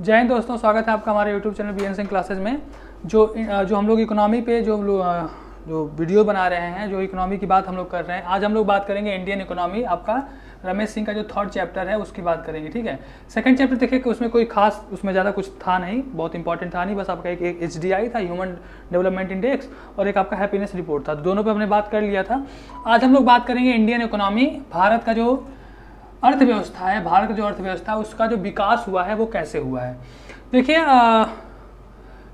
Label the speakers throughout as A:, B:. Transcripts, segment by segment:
A: जय हिंद दोस्तों, स्वागत है आपका हमारे YouTube channel BN Singh classes में। जो हम लोग इकोनॉमी पे जो वीडियो बना रहे हैं, जो इकोनॉमी की बात हम लोग कर रहे हैं। आज हम लोग बात करेंगे इंडियन इकोनॉमी। आपका रमेश सिंह का जो थर्ड चैप्टर है उसकी बात करेंगे, ठीक है। सेकंड चैप्टर देखिए कि उसमें कोई खास, उसमें ज़्यादा कुछ था नहीं, बहुत इंपॉर्टेंट था नहीं। बस आपका एक HDI था, ह्यूमन डेवलपमेंट इंडेक्स, और एक आपका हैप्पीनेस रिपोर्ट था। दोनों पे हमने बात कर लिया था। आज हम लोग बात करेंगे इंडियन इकोनॉमी, भारत का जो अर्थव्यवस्था है, भारत का जो अर्थव्यवस्था है उसका जो विकास हुआ है वो कैसे हुआ है। देखिए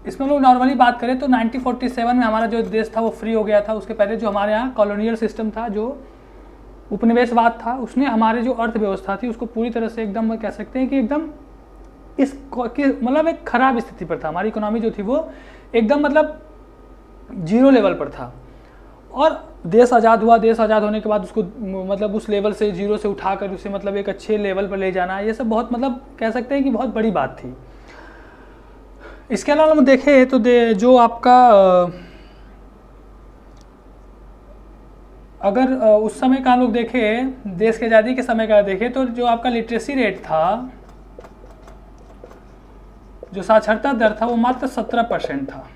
A: इसमें हम लोग नॉर्मली बात करें तो 1947 में हमारा जो देश था वो फ्री हो गया था। उसके पहले जो हमारे यहाँ कॉलोनियल सिस्टम था, जो उपनिवेशवाद था, उसने हमारे जो अर्थव्यवस्था थी उसको पूरी तरह से एकदम कह सकते हैं कि एकदम मतलब एक खराब स्थिति पर था। हमारी इकोनॉमी जो थी वो एकदम मतलब जीरो लेवल पर था। और देश आज़ाद हुआ, देश आज़ाद होने के बाद उसको मतलब उस लेवल से, जीरो से उठाकर उसे मतलब एक अच्छे लेवल पर ले जाना, ये सब बहुत मतलब कह सकते हैं कि बहुत बड़ी बात थी। इसके अलावा हम देखें तो जो आपका अगर उस समय का हम लोग देखें, देश की आज़ादी के समय का देखें तो जो आपका लिटरेसी रेट था, जो साक्षरता दर था वो मात्र 17% था।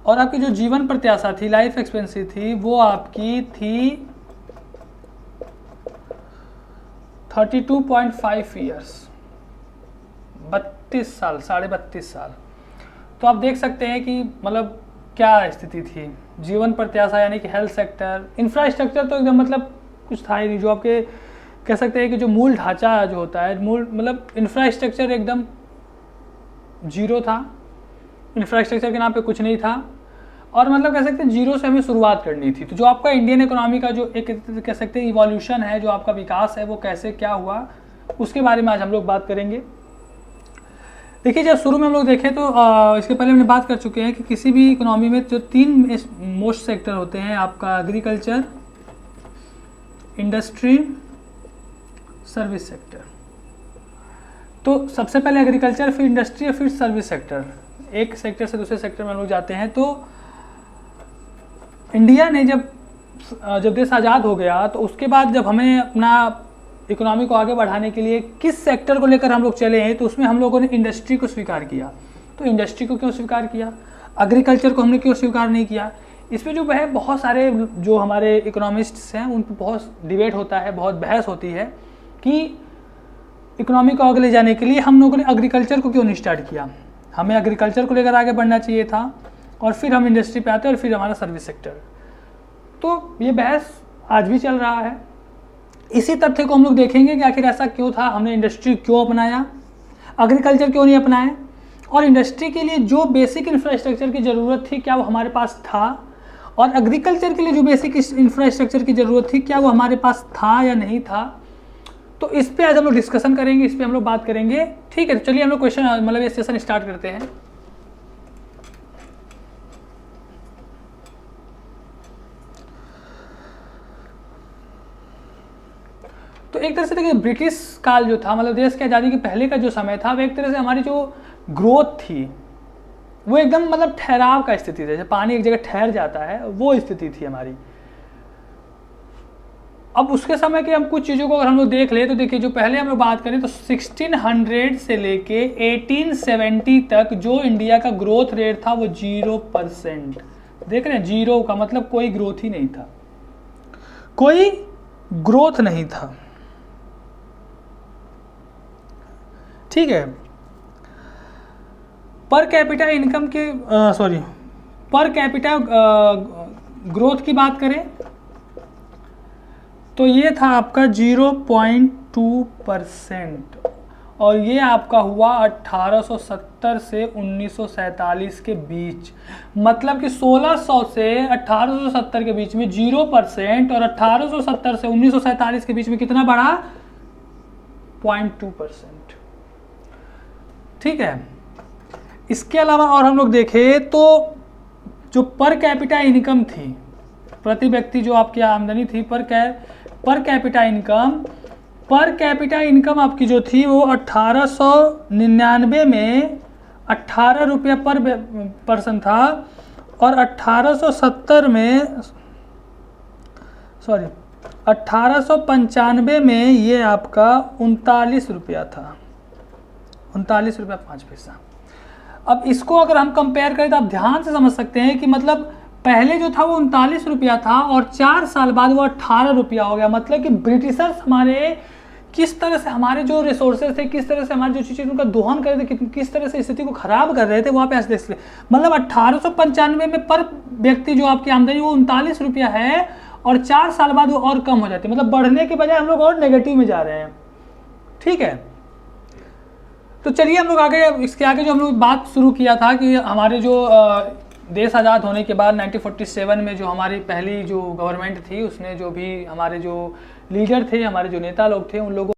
A: और आपकी जो जीवन प्रत्याशा थी, लाइफ एक्सपेंसी थी, वो आपकी थी 32.5 ईयर्स, 32 साल, 32.5 साल। तो आप देख सकते हैं कि मतलब क्या स्थिति थी। जीवन प्रत्याशा यानी कि हेल्थ सेक्टर, इंफ्रास्ट्रक्चर तो एकदम मतलब कुछ था ही नहीं। जो आपके कह सकते हैं कि जो मूल ढांचा जो होता है, मूल मतलब इंफ्रास्ट्रक्चर एकदम जीरो था। इंफ्रास्ट्रक्चर के नाम पे कुछ नहीं था। और मतलब कह सकते हैं जीरो से हमें शुरुआत करनी थी। तो जो आपका इंडियन इकोनॉमी का जो एक कह सकते हैं इवोल्यूशन है, जो आपका विकास है, वो कैसे क्या हुआ उसके बारे में आज हम लोग बात करेंगे। देखिए जब शुरू में हम लोग देखें तो इसके पहले हमने बात कर चुके हैं कि किसी भी इकोनॉमी में जो 3 मोस्ट सेक्टर होते हैं, आपका एग्रीकल्चर, इंडस्ट्री, सर्विस सेक्टर। तो सबसे पहले एग्रीकल्चर, फिर इंडस्ट्री और फिर सर्विस सेक्टर। एक सेक्टर से दूसरे सेक्टर में हम लोग जाते हैं। तो इंडिया ने जब देश आज़ाद हो गया तो उसके बाद जब हमें अपना इकोनॉमी को आगे बढ़ाने के लिए किस सेक्टर को लेकर हम लोग चले हैं, तो उसमें हम लोगों ने इंडस्ट्री को स्वीकार किया। तो इंडस्ट्री को क्यों स्वीकार किया, एग्रीकल्चर को हमने क्यों स्वीकार नहीं किया, इसमें जो है बहुत सारे जो हमारे इकोनॉमिस्ट्स हैं उन पर बहुत डिबेट होता है, बहुत बहस होती है कि इकोनॉमी को आगे ले जाने के लिए हम लोगों ने एग्रीकल्चर को क्यों नहीं स्टार्ट किया। हमें एग्रीकल्चर को लेकर आगे बढ़ना चाहिए था, और फिर हम इंडस्ट्री पे आते हैं, और फिर हमारा सर्विस सेक्टर। तो ये बहस आज भी चल रहा है। इसी तथ्य को हम लोग देखेंगे कि आखिर ऐसा क्यों था, हमने इंडस्ट्री क्यों अपनाया, एग्रीकल्चर क्यों नहीं अपनाया, और इंडस्ट्री के लिए जो बेसिक इंफ्रास्ट्रक्चर की ज़रूरत थी क्या वो हमारे पास था, और एग्रीकल्चर के लिए जो बेसिक इंफ्रास्ट्रक्चर की ज़रूरत थी क्या वो हमारे पास था या नहीं था। तो इस पे आज हम लोग डिस्कशन करेंगे, इस पे हम लोग बात करेंगे, ठीक है। तो चलिए हम लोग क्वेश्चन मतलब ये सेशन स्टार्ट करते हैं। तो एक तरह से देखिए ब्रिटिश काल जो था, मतलब देश की आज़ादी के पहले का जो समय था, वो एक तरह से हमारी जो ग्रोथ थी वो एकदम मतलब ठहराव का स्थिति थी, जैसे पानी एक जगह ठहर जाता है वो स्थिति थी हमारी। अब उसके समय के हम कुछ चीज़ों को अगर हम लोग देख ले तो देखिए जो पहले हम लोग बात करें तो 1600 से लेके 1870 तक जो इंडिया का ग्रोथ रेट था वो 0%। देख रहे हैं, जीरो का मतलब कोई ग्रोथ ही नहीं था, कोई ग्रोथ नहीं था, ठीक है। पर कैपिटा इनकम के पर कैपिटा ग्रोथ की बात करें तो ये था आपका 0.2%, और ये आपका हुआ 1870 से 1947 के बीच। मतलब कि 1600 से 1870 के बीच में 0%, और 1870 से 1947 के बीच में कितना बढ़ा, 0.2%, ठीक है। इसके अलावा और हम लोग देखें तो जो पर कैपिटा इनकम थी, प्रति व्यक्ति जो आपकी आमदनी थी, पर कैपिटा इनकम आपकी जो थी वो 1899 में 18 रुपये पर पर्सन था, और 1870 में 1895 में ये आपका 39 रुपया था। 39 रुपया 5 पैसा। अब इसको अगर हम कंपेयर करें तो आप ध्यान से समझ सकते हैं कि मतलब पहले जो था वो 39 रुपया था और 4 साल बाद वो 18 रुपया हो गया। मतलब कि ब्रिटिशर्स हमारे किस तरह से हमारे जो रिसोर्सेज थे, किस तरह से हमारी जो चीज़ें उनका दोहन कर रहे थे, किस तरह से स्थिति को खराब कर रहे थे, वहाँ पे ऐसे देख मतलब 1895 में पर व्यक्ति जो आपकी आमदनी वो 39 रुपया है और 4 साल बाद वो और कम हो जाती है। मतलब बढ़ने के बजाय हम लोग और नेगेटिव में जा रहे हैं। ठीक है, तो चलिए हम लोग आगे, इसके आगे जो हम लोग बात शुरू किया था कि हमारे जो देश आज़ाद होने के बाद 1947 में जो हमारी पहली जो गवर्नमेंट थी उसने जो भी हमारे जो लीडर थे, हमारे जो नेता लोग थे, उन लोगों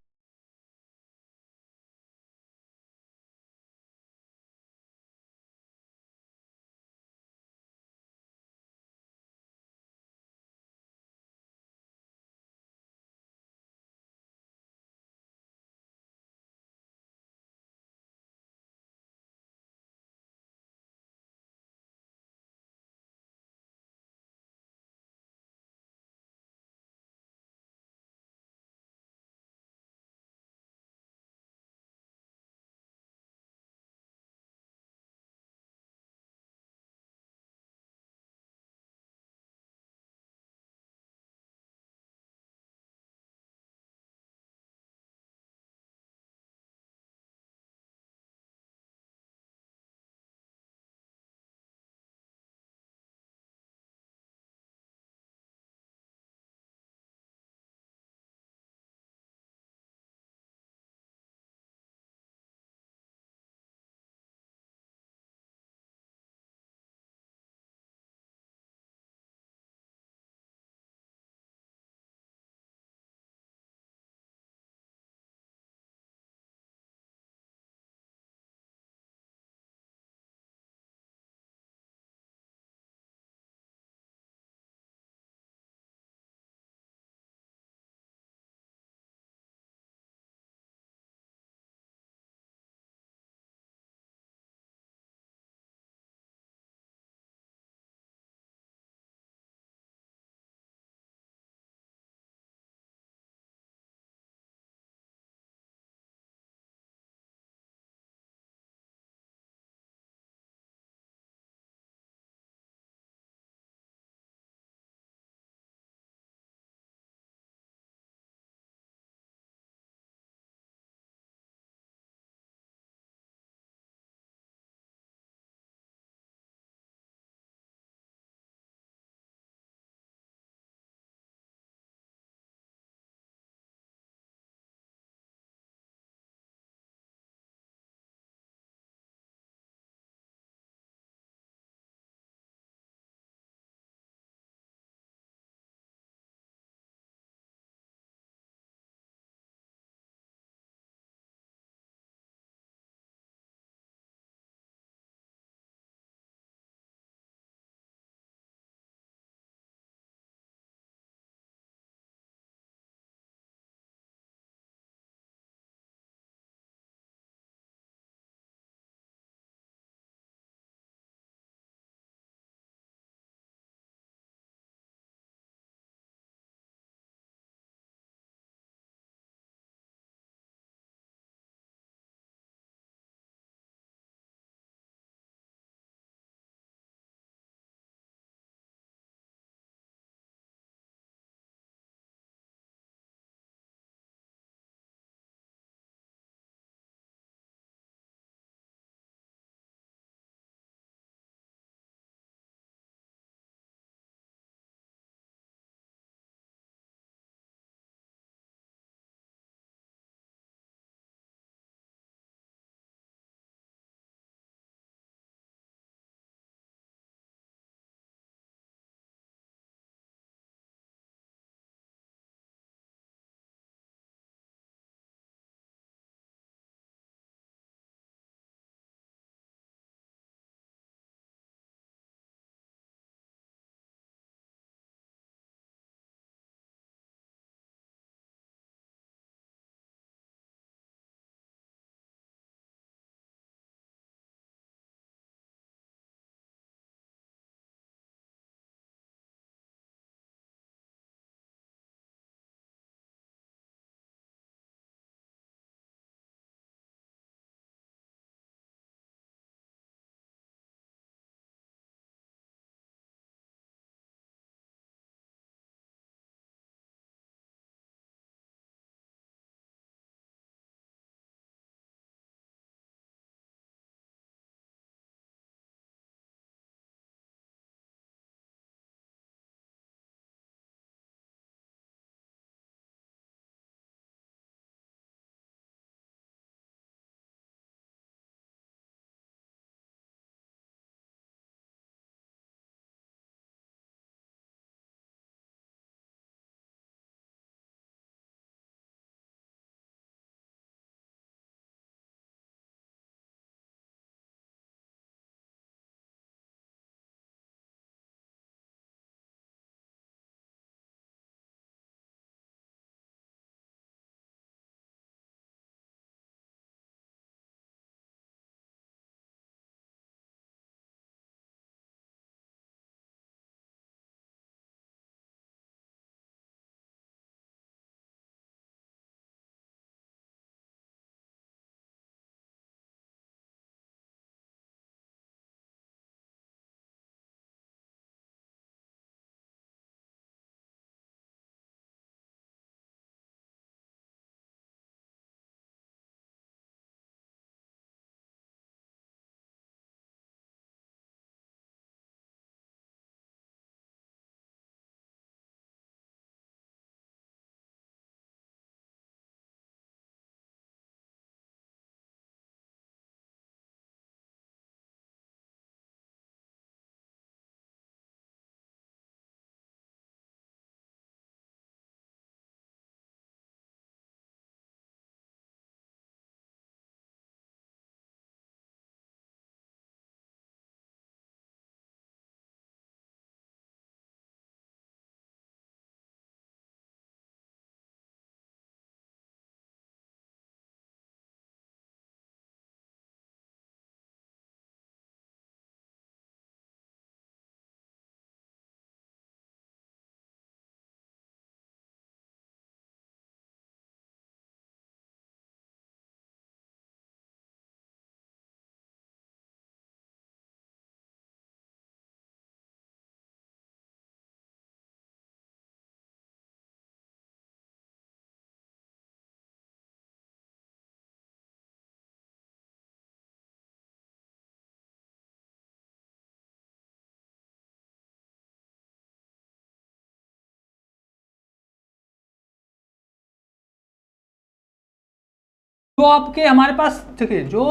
A: जो आपके हमारे पास देखिए जो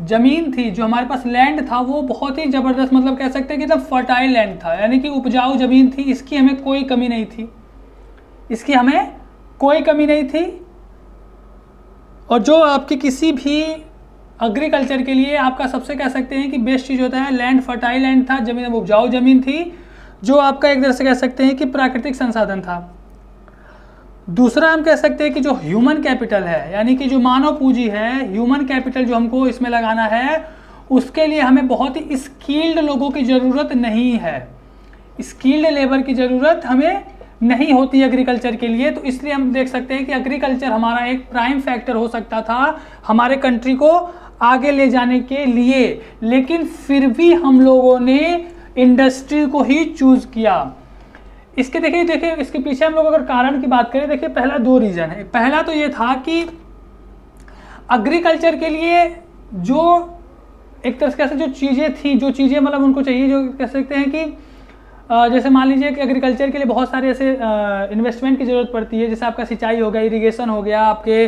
A: जमीन थी, जो हमारे पास लैंड था वो बहुत ही ज़बरदस्त, मतलब कह सकते हैं कि एकदम फर्टाइल लैंड था, यानी कि उपजाऊ ज़मीन थी, इसकी हमें कोई कमी नहीं थी, इसकी हमें कोई कमी नहीं थी। और जो आपकी किसी भी एग्रीकल्चर के लिए आपका सबसे कह सकते हैं कि बेस्ट चीज़ होता है लैंड, फर्टाइल लैंड था, ज़मीन उपजाऊ ज़मीन थी, जो आपका एक तरह से कह सकते हैं कि प्राकृतिक संसाधन था। दूसरा हम कह सकते हैं कि जो ह्यूमन कैपिटल है, यानी कि जो मानव पूंजी है, ह्यूमन कैपिटल जो हमको इसमें लगाना है, उसके लिए हमें बहुत ही स्किल्ड लोगों की ज़रूरत नहीं है, स्किल्ड लेबर की ज़रूरत हमें नहीं होती एग्रीकल्चर के लिए। तो इसलिए हम देख सकते हैं कि एग्रीकल्चर हमारा एक प्राइम फैक्टर हो सकता था हमारे कंट्री को आगे ले जाने के लिए, लेकिन फिर भी हम लोगों ने इंडस्ट्री को ही चूज़ किया। इसके देखिए इसके पीछे हम लोग अगर कारण की बात करें, देखिए पहला 2 रीज़न है। पहला तो ये था कि एग्रीकल्चर के लिए जो एक तरह से जो चीज़ें थी, जो चीज़ें मतलब उनको चाहिए, जो कह सकते हैं कि जैसे मान लीजिए कि एग्रीकल्चर के लिए बहुत सारे ऐसे इन्वेस्टमेंट की ज़रूरत पड़ती है, जैसे आपका सिंचाई हो गया, इरिगेशन हो गया, आपके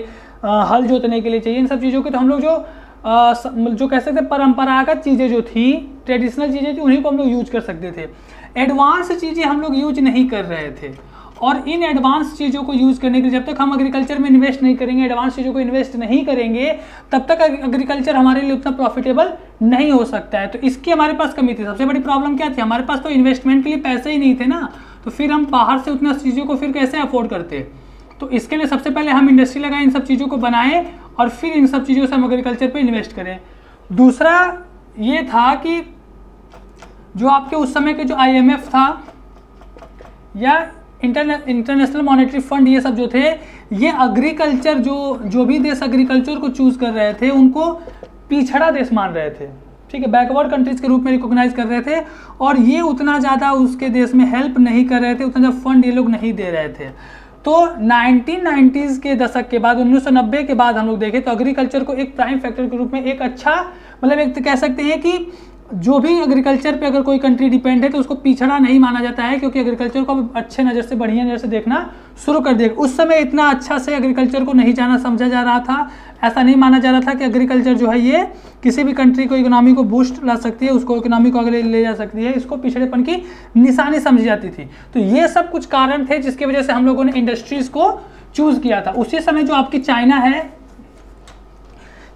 A: हल जोतने के लिए चाहिए, इन सब चीज़ों की तो हम लोग जो कह सकते हैं परंपरागत चीज़ें जो थी, ट्रेडिशनल चीज़ें थी, उन्हीं को हम लोग यूज कर सकते थे। एडवांस चीज़ें हम लोग यूज नहीं कर रहे थे, और इन एडवांस चीज़ों को यूज़ करने के लिए जब तक हम एग्रीकल्चर में इन्वेस्ट नहीं करेंगे, एडवांस चीज़ों को इन्वेस्ट नहीं करेंगे, तब तक एग्रीकल्चर हमारे लिए उतना प्रॉफिटेबल नहीं हो सकता है। तो इसकी हमारे पास कमी थी। सबसे बड़ी प्रॉब्लम क्या थी, हमारे पास तो इन्वेस्टमेंट के लिए पैसे ही नहीं थे ना, तो फिर हम बाहर से उतना चीज़ों को फिर कैसे अफोर्ड करते। तो इसके लिए सबसे पहले हम इंडस्ट्री लगाएं, इन सब चीज़ों को बनाएं, और फिर इन सब चीज़ों से हम एग्रीकल्चर पर इन्वेस्ट करें। दूसरा ये था कि जो आपके उस समय के जो IMF था या इंटरनेशनल मॉनेटरी फंड, ये सब जो थे, ये एग्रीकल्चर जो भी देश एग्रीकल्चर को चूज़ कर रहे थे उनको पिछड़ा देश मान रहे थे, ठीक है, बैकवर्ड कंट्रीज के रूप में रिकॉग्नाइज कर रहे थे, और ये उतना ज़्यादा उसके देश में हेल्प नहीं कर रहे थे, उतना ज़्यादा फंड ये लोग नहीं दे रहे थे। तो 1990s के दशक के बाद, 1990 के बाद हम लोग देखें तो एग्रीकल्चर को एक प्राइम फैक्टर के रूप में एक अच्छा, मतलब एक कह सकते हैं कि जो भी एग्रीकल्चर पे अगर कोई कंट्री डिपेंड है तो उसको पिछड़ा नहीं माना जाता है, क्योंकि एग्रीकल्चर को अच्छे नज़र से, बढ़िया नज़र से देखना शुरू कर दिया। उस समय इतना अच्छा से एग्रीकल्चर को नहीं जाना समझा जा रहा था, ऐसा नहीं माना जा रहा था कि एग्रीकल्चर जो है ये किसी भी कंट्री को, इकोनॉमी को बूस्ट ला सकती है, उसको इकोनॉमी को आगे ले जा सकती है, इसको पिछड़ेपन की निशानी समझी जाती थी। तो ये सब कुछ कारण थे जिसकी वजह से हम लोगों ने इंडस्ट्रीज़ को चूज़ किया था। उसी समय जो आपकी चाइना है,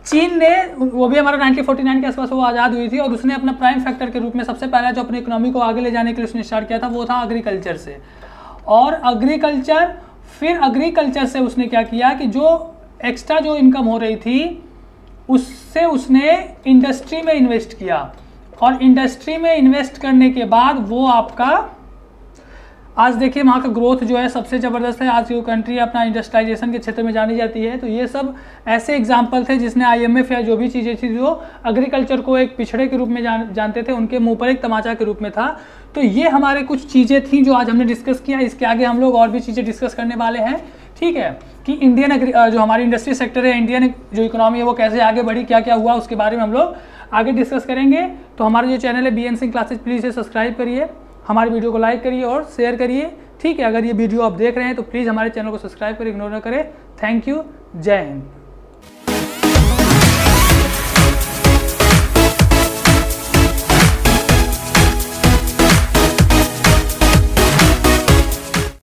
A: चीन ने, वो भी हमारा 1949 के आसपास वो आज़ाद हुई थी, और उसने अपना प्राइम फैक्टर के रूप में सबसे पहला जो अपनी इकोनॉमी को आगे ले जाने के लिए उसने स्टार्ट किया था वो था एग्रीकल्चर से। और फिर एग्रीकल्चर से उसने क्या किया कि जो एक्स्ट्रा जो इनकम हो रही थी उससे उसने इंडस्ट्री में इन्वेस्ट किया, और इंडस्ट्री में इन्वेस्ट करने के बाद वो आपका आज देखिए वहाँ का ग्रोथ जो है सबसे ज़बरदस्त है। आज जो कंट्री अपना इंडस्ट्रियलाइजेशन के क्षेत्र में जानी जाती है। तो ये सब ऐसे एग्जाम्पल थे जिसने IMF या जो भी चीज़ें थी जो एग्रीकल्चर को एक पिछड़े के रूप में जानते थे, उनके मुंह पर एक तमाचा के रूप में था। तो ये हमारे कुछ चीज़ें थी जो आज हमने डिस्कस किया। इसके आगे हम लोग और भी चीज़ें डिस्कस करने वाले हैं, ठीक है, कि इंडियन जो हमारी इंडस्ट्री सेक्टर है, इंडियन जो इकोनॉमी है वो कैसे आगे बढ़ी, क्या क्या हुआ, उसके बारे में हम लोग आगे डिस्कस करेंगे। तो हमारा जो चैनल है BN सिंह क्लासेज, प्लीज़ इसे सब्सक्राइब करिए, हमारी वीडियो को लाइक करिए और शेयर करिए, ठीक है। अगर ये वीडियो आप देख रहे हैं तो प्लीज़ हमारे चैनल को सब्सक्राइब करिए, इग्नोर ना करें। थैंक यू, जय हिंद।